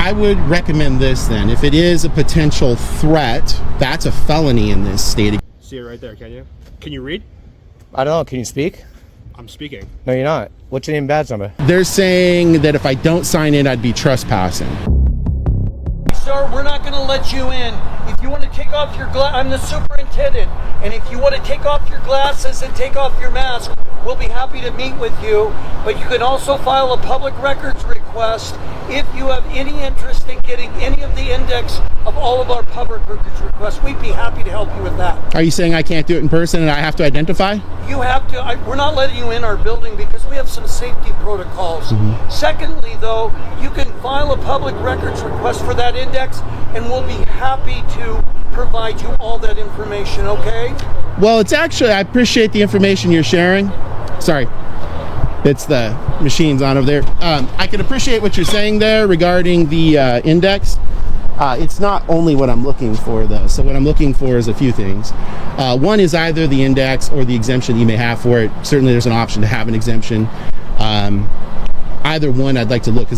I would recommend this then. If it is a potential threat, that's a felony in this state. See it right there, can you? Can you read? I don't know. Can you speak? I'm speaking. No, you're not. What's your name and badge number? They're saying that if I don't sign in, I'd be trespassing. Sir, we're not going to let you in. If you want to take off your I'm the superintendent, and if you want to take off your glasses and take off your mask, we'll be happy to meet with you. But you can also file a public records request if you have any interest in getting any of the index of all of our public records requests. We'd be happy to help you with that. Are you saying I can't do it in person and I have to identify? You have to. We're not letting you in our building because we have some safety protocols. Secondly, though, you can file a public records request for that index, and we'll be happy to provide you all that information, okay? Well, it's actually, I appreciate the information you're sharing. Sorry, it's the machines on over there. I can appreciate what you're saying there regarding the index. It's not only what I'm looking for, though. So what I'm looking for is a few things. One is either the index or the exemption you may have for it. Certainly there's an option to have an exemption. Either one I'd like to look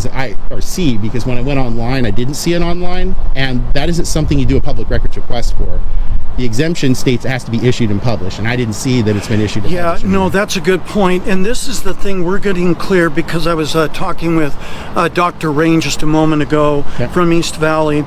or see, because when I went online, I didn't see it online, and that isn't something you do a public records request for. The exemption states it has to be issued and published, and I didn't see that it's been issued and published. Yeah, no, that's a good point. And this is the thing we're getting clear, because I was talking with Dr. Rain just a moment ago from East Valley.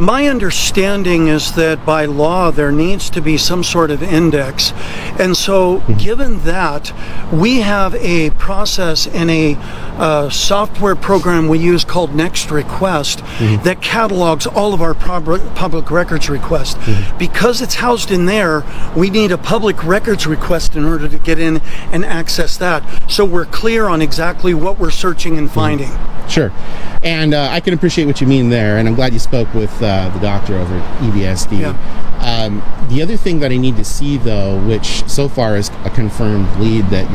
My understanding is that by law there needs to be some sort of index. And so given that, we have a process in a software program we use called Next Request that catalogs all of our public records requests. Because it's housed in there, we need a public records request in order to get in and access that. So we're clear on exactly what we're searching and finding. Sure. And I can appreciate what you mean there, and I'm glad you spoke with the doctor over at EVSD. Yeah. The other thing that I need to see, though, which so far is a confirmed lead, that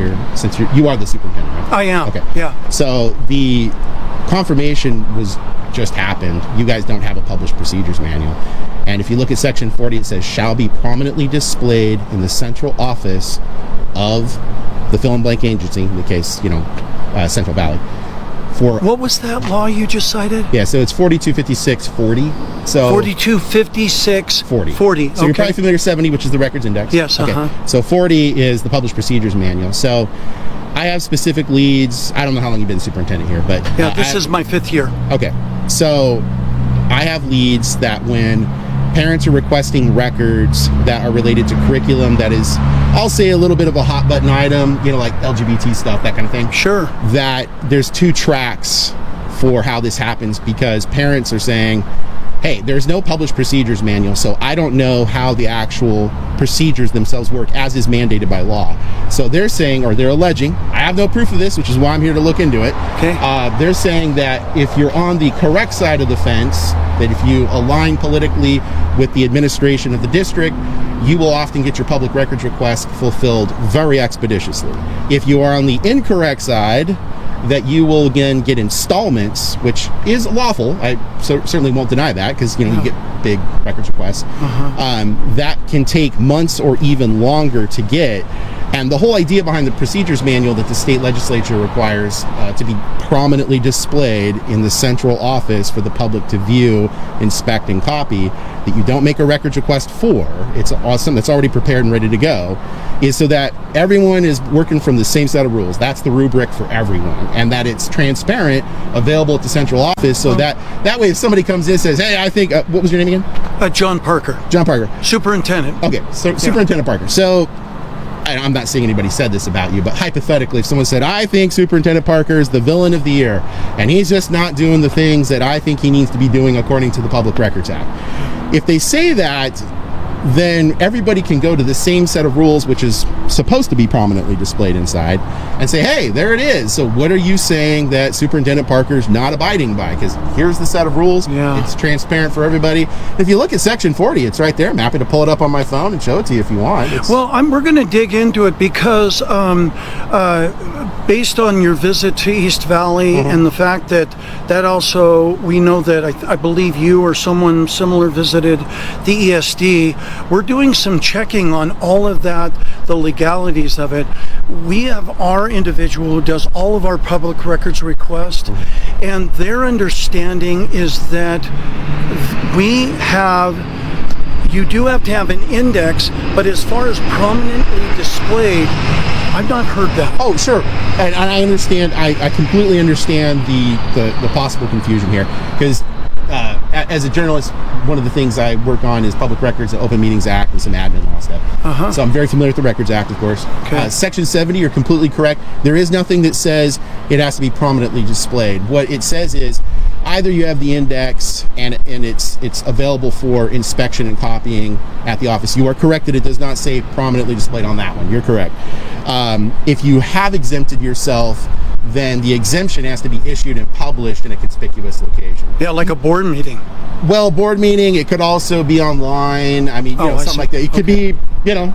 you are the superintendent, right? I am. Okay. Yeah. So the confirmation just happened. You guys don't have a published procedures manual. And if you look at section 40, it says shall be prominently displayed in the central office of the fill in blank agency, in the case, Central Valley. What was that law you just cited? Yeah, so it's 425640. So 425640. 40. So you're probably familiar with 70, which is the records index. Yes. Okay. So 40 is the published procedures manual. So I have specific leads. I don't know how long you've been superintendent here, but this is my 5th year. Okay. So I have leads that when parents are requesting records that are related to curriculum that is, I'll say, a little bit of a hot button item, like LGBT stuff, that kind of thing. Sure. That there's 2 tracks for how this happens, because parents are saying, hey, there's no published procedures manual, so I don't know how the actual procedures themselves work as is mandated by law. So they're saying, or they're alleging, I have no proof of this, which is why I'm here to look into it. Okay. They're saying that if you're on the correct side of the fence, that if you align politically with the administration of the district, you will often get your public records request fulfilled very expeditiously. If you are on the incorrect side, that you will again get installments, which is lawful. I certainly won't deny that, because you get big records requests. That can take months or even longer to get. And the whole idea behind the procedures manual that the state legislature requires to be prominently displayed in the central office for the public to view, inspect, and copy, that you don't make a records request for, it's awesome, it's already prepared and ready to go, is so that everyone is working from the same set of rules. That's the rubric for everyone, and that it's transparent, available at the central office, so that way if somebody comes in and says, hey, I think, what was your name again? John Parker. John Parker. Superintendent. Okay, so Superintendent Parker. So I'm not saying anybody said this about you, but hypothetically, if someone said, I think Superintendent Parker is the villain of the year, and he's just not doing the things that I think he needs to be doing according to the Public Records Act. If they say that, then everybody can go to the same set of rules, which is supposed to be prominently displayed inside, and say, hey, there it is. So what are you saying that Superintendent Parker's not abiding by? Because here's the set of rules. Yeah. It's transparent for everybody. If you look at section 40, it's right there. I'm happy to pull it up on my phone and show it to you if you want. We're going to dig into it, because based on your visit to East Valley and the fact that also we know that I believe you or someone similar visited the ESD, we're doing some checking on all of that, the legalities of it. We have our individual who does all of our public records requests, and their understanding is that you do have to have an index, but as far as prominently displayed, I've not heard that. Oh, sure. And I understand, I completely understand the possible confusion here, because as a journalist, one of the things I work on is public records, the Open Meetings Act, and some admin law stuff. So I'm very familiar with the Records Act, of course. Okay. Section 70, you're completely correct. There is nothing that says it has to be prominently displayed. What it says is either you have the index and it's available for inspection and copying at the office. You are correct that it does not say prominently displayed on that one. You're correct. If you have exempted yourself, then the exemption has to be issued and published in a conspicuous location. Yeah, like a board meeting. Well, board meeting, it could also be online. I mean, something like that. It could be, in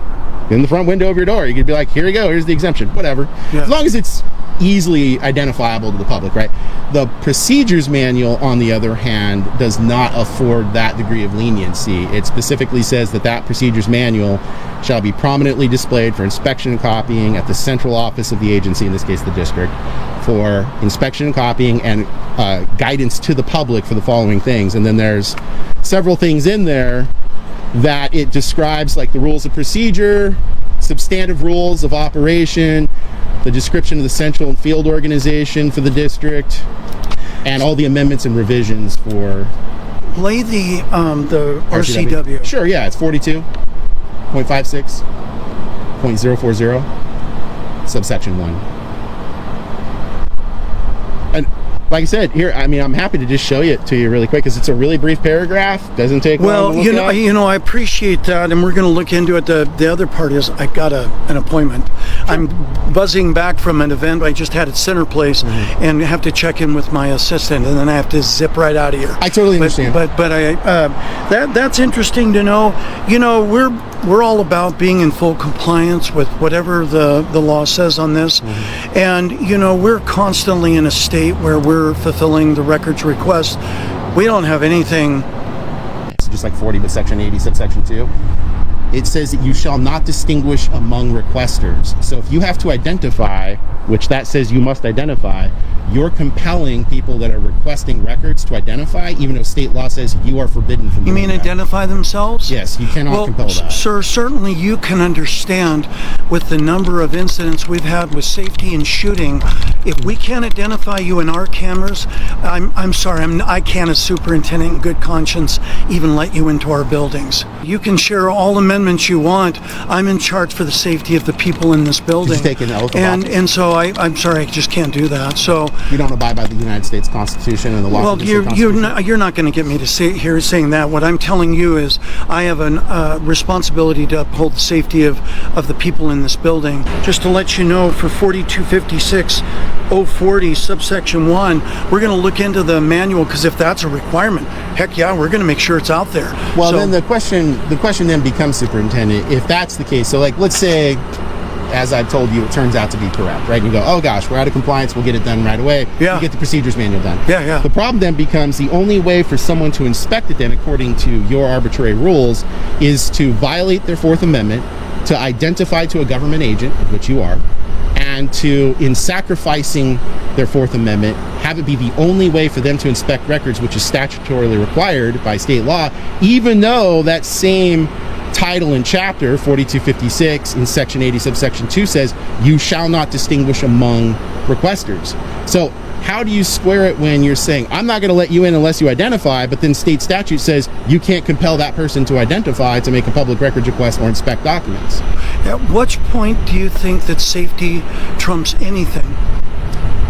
the front window of your door. You could be like, here you go, here's the exemption, whatever. Yeah. As long as it's easily identifiable to the public, right? The procedures manual, on the other hand, does not afford that degree of leniency. It specifically says that procedures manual shall be prominently displayed for inspection and copying at the central office of the agency, in this case the district, for inspection and copying and guidance to the public for the following things. And then there's several things in there that it describes, like the rules of procedure, substantive rules of operation, the description of the central and field organization for the district, and all the amendments and revisions for Play the RCW. Sure, yeah, it's 42.56.040, subsection 1. And like I said, here, I mean, I'm happy to just show it to you really quick, because it's a really brief paragraph. Doesn't take long to look at. I appreciate that, and we're going to look into it. The other part is I got an appointment. Sure. I'm buzzing back from an event I just had at Center Place, and have to check in with my assistant, and then I have to zip right out of here. I totally understand. But that's interesting to know. We're all about being in full compliance with whatever the law says on this, and we're constantly in a state where we're fulfilling the records request. We don't have anything. It's just like 40, but section 80, subsection 2. It says that you shall not distinguish among requesters. So if you have to identify, which that says you must identify, you're compelling people that are requesting records to identify, even though state law says you are forbidden from doing that. You mean identify themselves? Yes, you cannot compel that. Sir, certainly you can understand with the number of incidents we've had with safety and shooting, if we can't identify you in our cameras, I'm sorry, I can't, as superintendent in good conscience, even let you into our buildings. You can share all amendments you want. I'm in charge for the safety of the people in this building. Did you take an oath of office? And so I'm sorry, I just can't do that. So you don't abide by the United States Constitution and the law. Well, you're not going to get me to sit here saying that. What I'm telling you is I have a responsibility to uphold the safety of the people in this building. Just to let you know, for 4256.040 subsection 1, we're going to look into the manual, because if that's a requirement, heck yeah, we're going to make sure it's out there. Well, then the question then becomes, superintendent, if that's the case, so like let's say, as I've told you, it turns out to be correct, right? And you go, oh gosh, we're out of compliance, we'll get it done right away. Yeah. You get the procedures manual done. Yeah. The problem then becomes, the only way for someone to inspect it then, according to your arbitrary rules, is to violate their Fourth Amendment, to identify to a government agent, of which you are, and to, in sacrificing their Fourth Amendment, have it be the only way for them to inspect records, which is statutorily required by state law, even though that same title and chapter, 4256 in section 80 subsection 2, says you shall not distinguish among requesters. So how do you square it when you're saying, I'm not going to let you in unless you identify, but then state statute says you can't compel that person to identify to make a public records request or inspect documents? At what point do you think that safety trumps anything?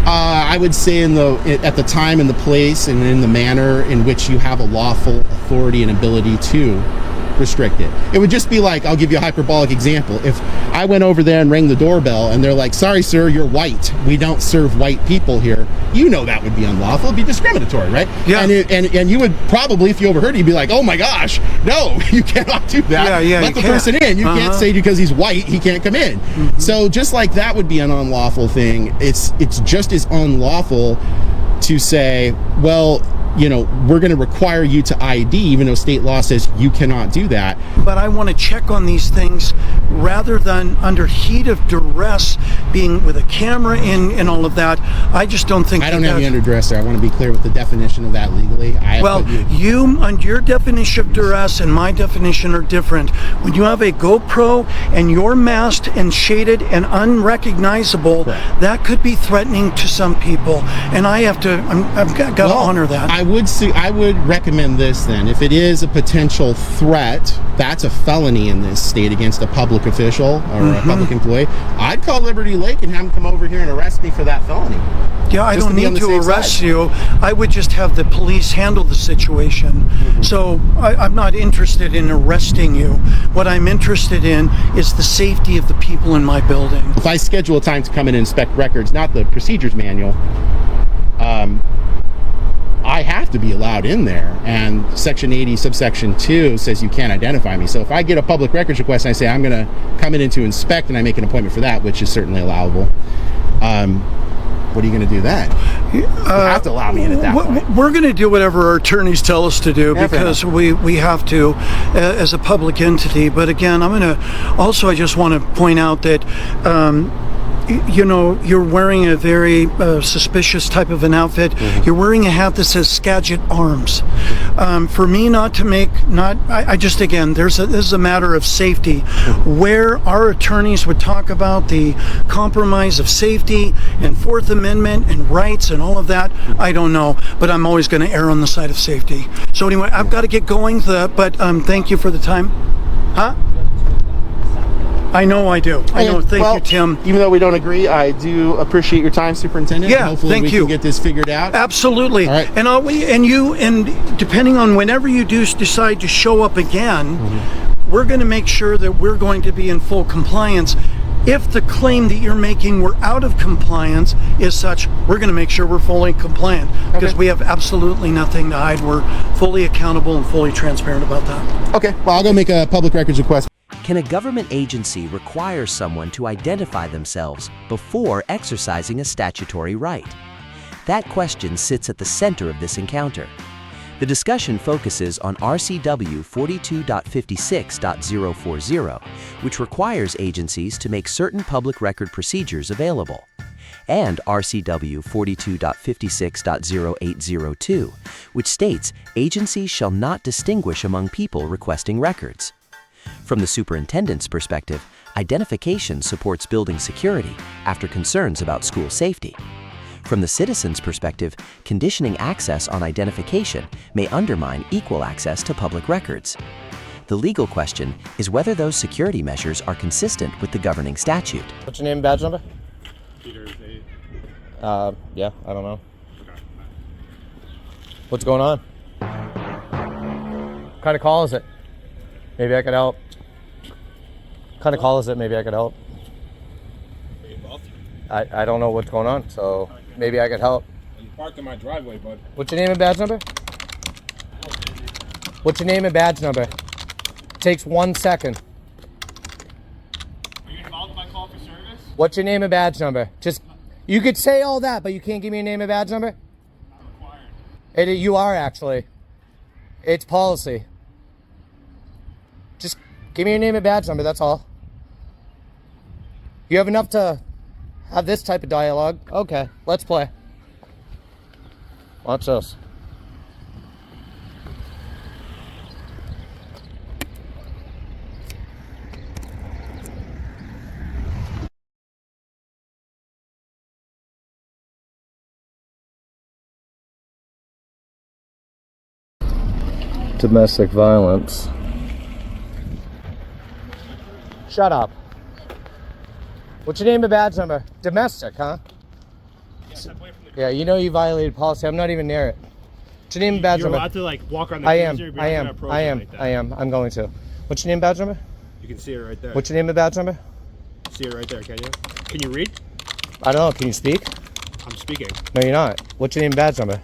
I would say at the time and the place and in the manner in which you have a lawful authority and ability to restrict it. It would just be like, I'll give you a hyperbolic example. If I went over there and rang the doorbell and they're like, sorry sir, you're white, we don't serve white people here, that would be unlawful. It'd be discriminatory, right? Yeah. And you would probably, if you overheard it, you'd be like, oh my gosh, no, you cannot do that. Yeah, let the person in. You can't say because he's white he can't come in. So just like that would be an unlawful thing, it's just as unlawful to say, well, we're going to require you to ID, even though state law says you cannot do that. But I want to check on these things rather than under heat of duress, being with a camera in and all of that. I just don't think I don't have you under duress there. I want to be clear with the definition of that legally. Your definition of duress and my definition are different. When you have a GoPro and you're masked and shaded and unrecognizable, Correct. that could be threatening to some people, and I've got to honor that. I would recommend this then. If it is a potential threat, that's a felony in this state against a public official or a public employee. I'd call Liberty Lake and have them come over here and arrest me for that felony. Yeah, I don't need to arrest you. I would just have the police handle the situation. So I'm not interested in arresting you. What I'm interested in is the safety of the people in my building. If I schedule a time to come in and inspect records, not the procedures manual, I have to be allowed in there, and Section 80 subsection 2 says you can't identify me. So if I get a public records request and I say I'm going to come in to inspect and I make an appointment for that, which is certainly allowable, what are you going to do then? You have to allow me in at that point. We're going to do whatever our attorneys tell us to do, because we have to as a public entity. But again, I just want to point out that you're wearing a very suspicious type of an outfit. You're wearing a hat that says Skagit Arms. For me this is a matter of safety. Where our attorneys would talk about the compromise of safety and Fourth Amendment and rights and all of that, I don't know, but I'm always going to err on the side of safety. So anyway, I've got to get going, but thank you for the time. Huh? I know I do. I know. Thank you, Tim. Even though we don't agree, I do appreciate your time, Superintendent. Yeah, hopefully thank we you. can get this figured out. Absolutely. All right. And depending on whenever you do decide to show up again, we're going to make sure that we're going to be in full compliance. If the claim that you're making we're out of compliance is such, we're going to make sure we're fully compliant, because we have absolutely nothing to hide. We're fully accountable and fully transparent about that. Okay. Well, I'll go make a public records request. Can a government agency require someone to identify themselves before exercising a statutory right? That question sits at the center of this encounter. The discussion focuses on RCW 42.56.040, which requires agencies to make certain public record procedures available, and RCW 42.56.0802, which states agencies shall not distinguish among people requesting records. From the superintendent's perspective, identification supports building security after concerns about school safety. From the citizen's perspective, conditioning access on identification may undermine equal access to public records. The legal question is whether those security measures are consistent with the governing statute. What's your name and badge number? Peter, Yeah, I don't know. What's going on? What kind of call is it? Maybe I could help. What kind of call is it? Maybe I could help. Are you involved? I don't know what's going on, so maybe I could help. You parked in my driveway, bud. What's your name and badge number? What's your name and badge number? Takes 1 second. Are you involved in my call for service? What's your name and badge number? You could say all that, but you can't give me a name and badge number? Not required. You are actually. It's policy. Just give me your name and badge number, that's all. You have enough to have this type of dialogue? Okay, let's play. Watch this. Domestic violence. Shut up. What's your name and badge number? Domestic, huh? Yeah, step away from the Yeah, you know you violated policy. I'm not even near it. What's your name and badge You're number? allowed to walk around the I am. cruiser, but you're not gonna approach it like that. I'm going to. What's your name and badge number? You can see it right there. What's your name and badge number? See it right there, can you? Can you read? I don't know. Can you speak? I'm speaking. No, you're not. What's your name and badge number?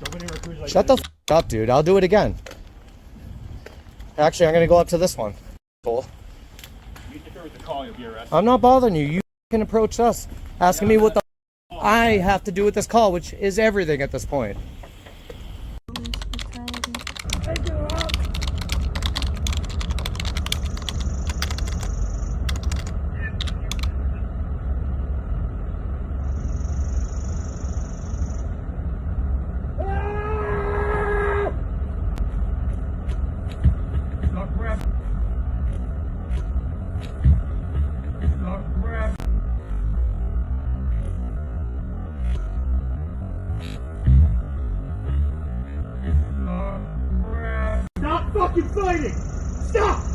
Don't go near a cruiser like Shut the f up, dude. I'll do it again. Actually, I'm going to go up to this one. Cool. You interfere with the call, you'll be arrested. I'm not bothering you. You can approach us, asking me what the I have to do with this call, which is everything at this point. fucking fighting! Stop!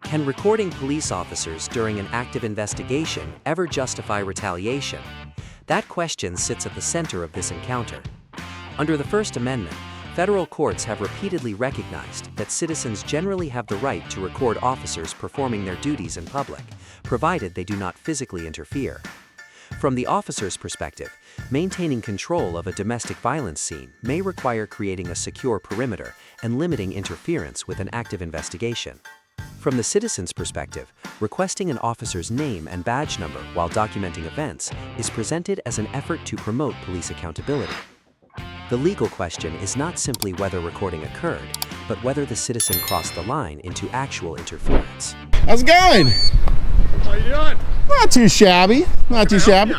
Can recording police officers during an active investigation ever justify retaliation? That question sits at the center of this encounter. Under the First Amendment, federal courts have repeatedly recognized that citizens generally have the right to record officers performing their duties in public, provided they do not physically interfere. From the officer's perspective, maintaining control of a domestic violence scene may require creating a secure perimeter and limiting interference with an active investigation. From the citizen's perspective, requesting an officer's name and badge number while documenting events is presented as an effort to promote police accountability. The legal question is not simply whether recording occurred, but whether the citizen crossed the line into actual interference. How's it going? How you doing? Not too shabby. Not too shabby.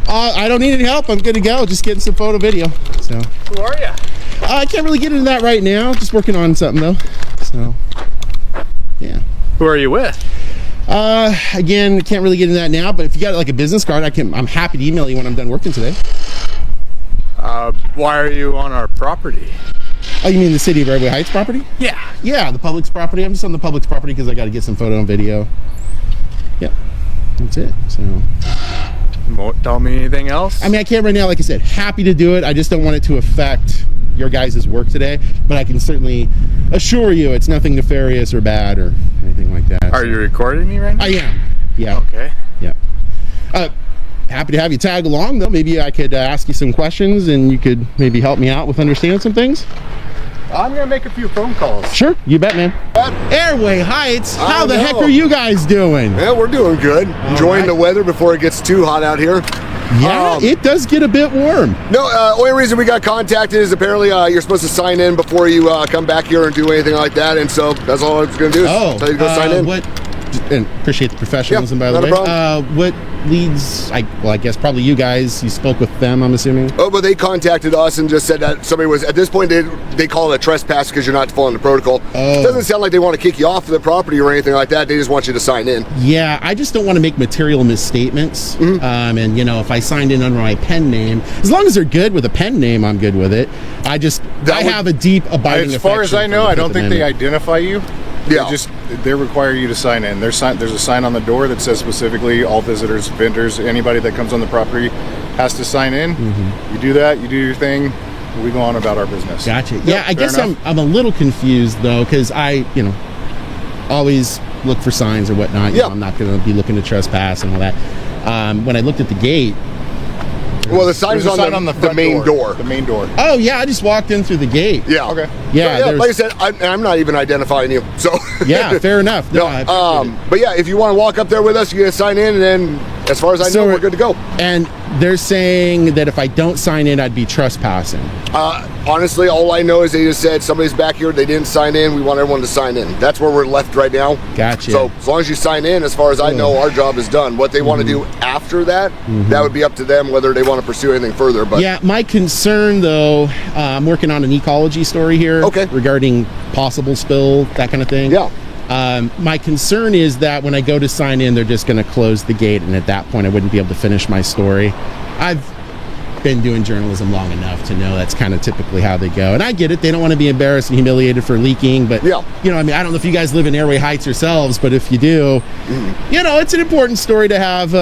I don't need any help. I'm good to go. Just getting some photo video. So. Who are you? I can't really get into that right now. Just working on something though. So. Yeah. Who are you with? Again, can't really get into that now, but if you got like a business card, I'm happy to email you when I'm done working today. Why are you on our property? Oh, you mean the City of Redwood Heights property? Yeah. Yeah, the public's property. I'm just on the public's property because I got to get some photo and video. Yep. That's it. So. Won't tell me anything else? I mean, I can't right now, like I said, happy to do it. I just don't want it to affect your guys' work today, but I can certainly assure you it's nothing nefarious or bad or anything like that. Are you recording me right now? I am. Yeah. Okay. Yeah. Happy to have you tag along though. Maybe I could ask you some questions and you could maybe help me out with understanding some things. I'm gonna make a few phone calls. Sure, you bet, man. Airway Heights, how the heck are you guys doing? Yeah, we're doing good. Enjoying the weather before it gets too hot out here. Yeah, it does get a bit warm. No, only reason we got contacted is apparently you're supposed to sign in before you come back here and do anything like that, and so that's all I was going to do is tell you to go sign in. And appreciate the professionalism, by the not way. a problem. What leads, I guess probably you guys, you spoke with them, I'm assuming? Oh, but they contacted us and just said that somebody was, at this point, they call it a trespass because you're not following the protocol. It doesn't sound like they want to kick you off the property or anything like that. They just want you to sign in. Yeah, I just don't want to make material misstatements. And, you know, if I signed in under my pen name, as long as they're good with a pen name, I'm good with it. I have a deep abiding As far as I know, I don't think they identify you. Yeah. They require you to sign in. There's a sign on the door that says specifically all visitors, vendors, anybody that comes on the property has to sign in. You do that, you do your thing, we go on about our business. Gotcha. Yeah, I guess I'm a little confused though, because I, always look for signs or whatnot. You know, I'm not going to be looking to trespass and all that. When I looked at the gate, well, the sign is on the main door. The main door. Oh yeah, I just walked in through the gate. Yeah. Okay. Yeah. Like I said, I'm not even identifying you. So. Yeah, fair enough. No, but yeah, if you want to walk up there with us, you gotta sign in, and then as far as I know, we're good to go. And they're saying that if I don't sign in, I'd be trespassing. Honestly, all I know is they just said somebody's back here, they didn't sign in, we want everyone to sign in. That's where we're left right now. Gotcha. So as long as you sign in, as far as I know, our job is done. What they want to do after that, that would be up to them whether they want to pursue anything further. But yeah, my concern though, I'm working on an ecology story here regarding possible spill, that kind of thing. Yeah. My concern is that when I go to sign in, they're just going to close the gate, and at that point I wouldn't be able to finish my story. I've been doing journalism long enough to know that's kind of typically how they go, and I get it. They don't want to be embarrassed and humiliated for leaking, but I mean, I don't know if you guys live in Airway Heights yourselves, but if you do, it's an important story to have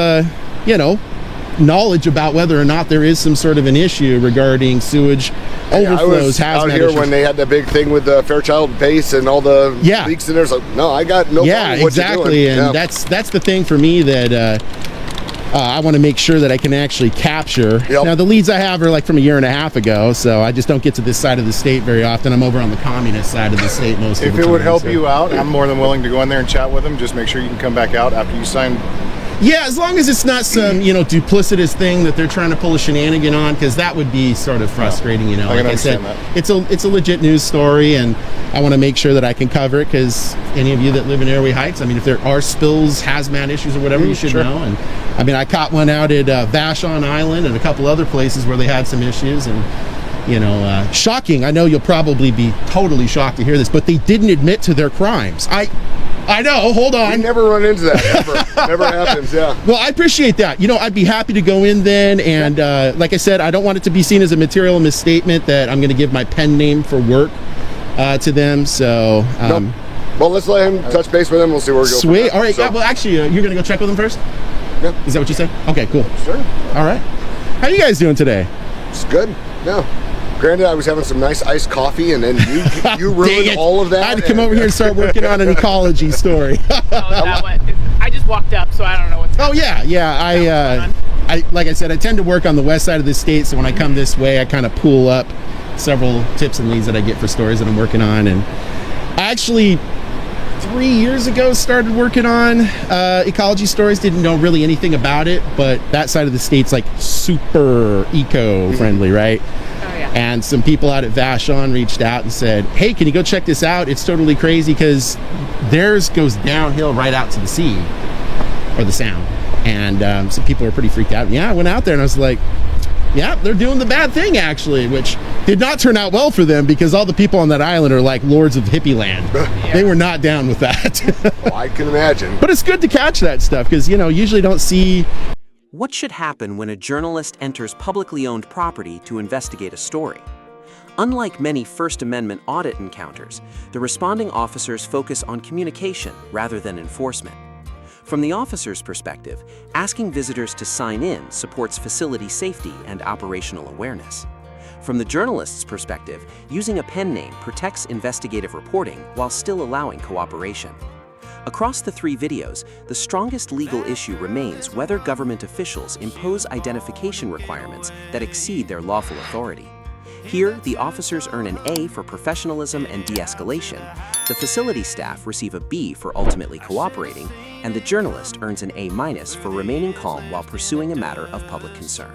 knowledge about whether or not there is some sort of an issue regarding sewage overflows, hazmat out here issues. when they had that big thing with the Fairchild Pace and all the leaks in there. So no, I got no problem with what exactly, you're doing. And that's the thing for me that I want to make sure that I can actually capture. Now the leads I have are like from a year and a half ago, so I just don't get to this side of the state very often. I'm over on the communist side of the state most of the time. If it would help you out, I'm more than willing to go in there and chat with them. Just make sure you can come back out after you sign Yeah, as long as it's not some, duplicitous thing that they're trying to pull a shenanigan on, because that would be sort of frustrating, I can Like I said, understand that. it's a legit news story, and I want to make sure that I can cover it, because any of you that live in Airway Heights, I mean, if there are spills, hazmat issues, or whatever, you should sure. know. And I mean, I caught one out at Vashon Island and a couple other places where they had some issues, and shocking. I know you'll probably be totally shocked to hear this, but they didn't admit to their crimes. I know, hold on. We never run into that, ever. Never happens, yeah. Well, I appreciate that. I'd be happy to go in then, and like I said, I don't want it to be seen as a material misstatement that I'm going to give my pen name for work to them, so... Nope. Well, let's let him touch base with him. We'll see where we go. Sweet. All right, yeah, well, actually, you're going to go check with him first? Yeah. Is that what you said? Okay, cool. Sure. All right. How you guys doing today? It's good. No. Granted, I was having some nice iced coffee, and then you Dang ruined it. I I had to come over here and start working on an ecology story. That one. I just walked up, so I don't know what's Oh yeah. I like I said, I tend to work on the west side of the state, so when I come this way, I kind of pool up several tips and leads that I get for stories that I'm working on. And I actually 3 years ago started working on ecology stories. Didn't know really anything about it, but that side of the state's like super eco-friendly, right? Oh, yeah. And some people out at Vashon reached out and said, hey, can you go check this out? It's totally crazy, because theirs goes downhill right out to the sea or the sound. And some people were pretty freaked out. Yeah, I went out there and I was like, yeah, they're doing the bad thing, actually, which did not turn out well for them, because all the people on that island are like lords of hippie land. They were not down with that. Well, I can imagine. But it's good to catch that stuff, because, usually don't see... What should happen when a journalist enters publicly owned property to investigate a story? Unlike many First Amendment audit encounters, the responding officers focus on communication rather than enforcement. From the officer's perspective, asking visitors to sign in supports facility safety and operational awareness. From the journalist's perspective, using a pen name protects investigative reporting while still allowing cooperation. Across the 3 videos, the strongest legal issue remains whether government officials impose identification requirements that exceed their lawful authority. Here, the officers earn an A for professionalism and de-escalation, the facility staff receive a B for ultimately cooperating, and the journalist earns an A- for remaining calm while pursuing a matter of public concern.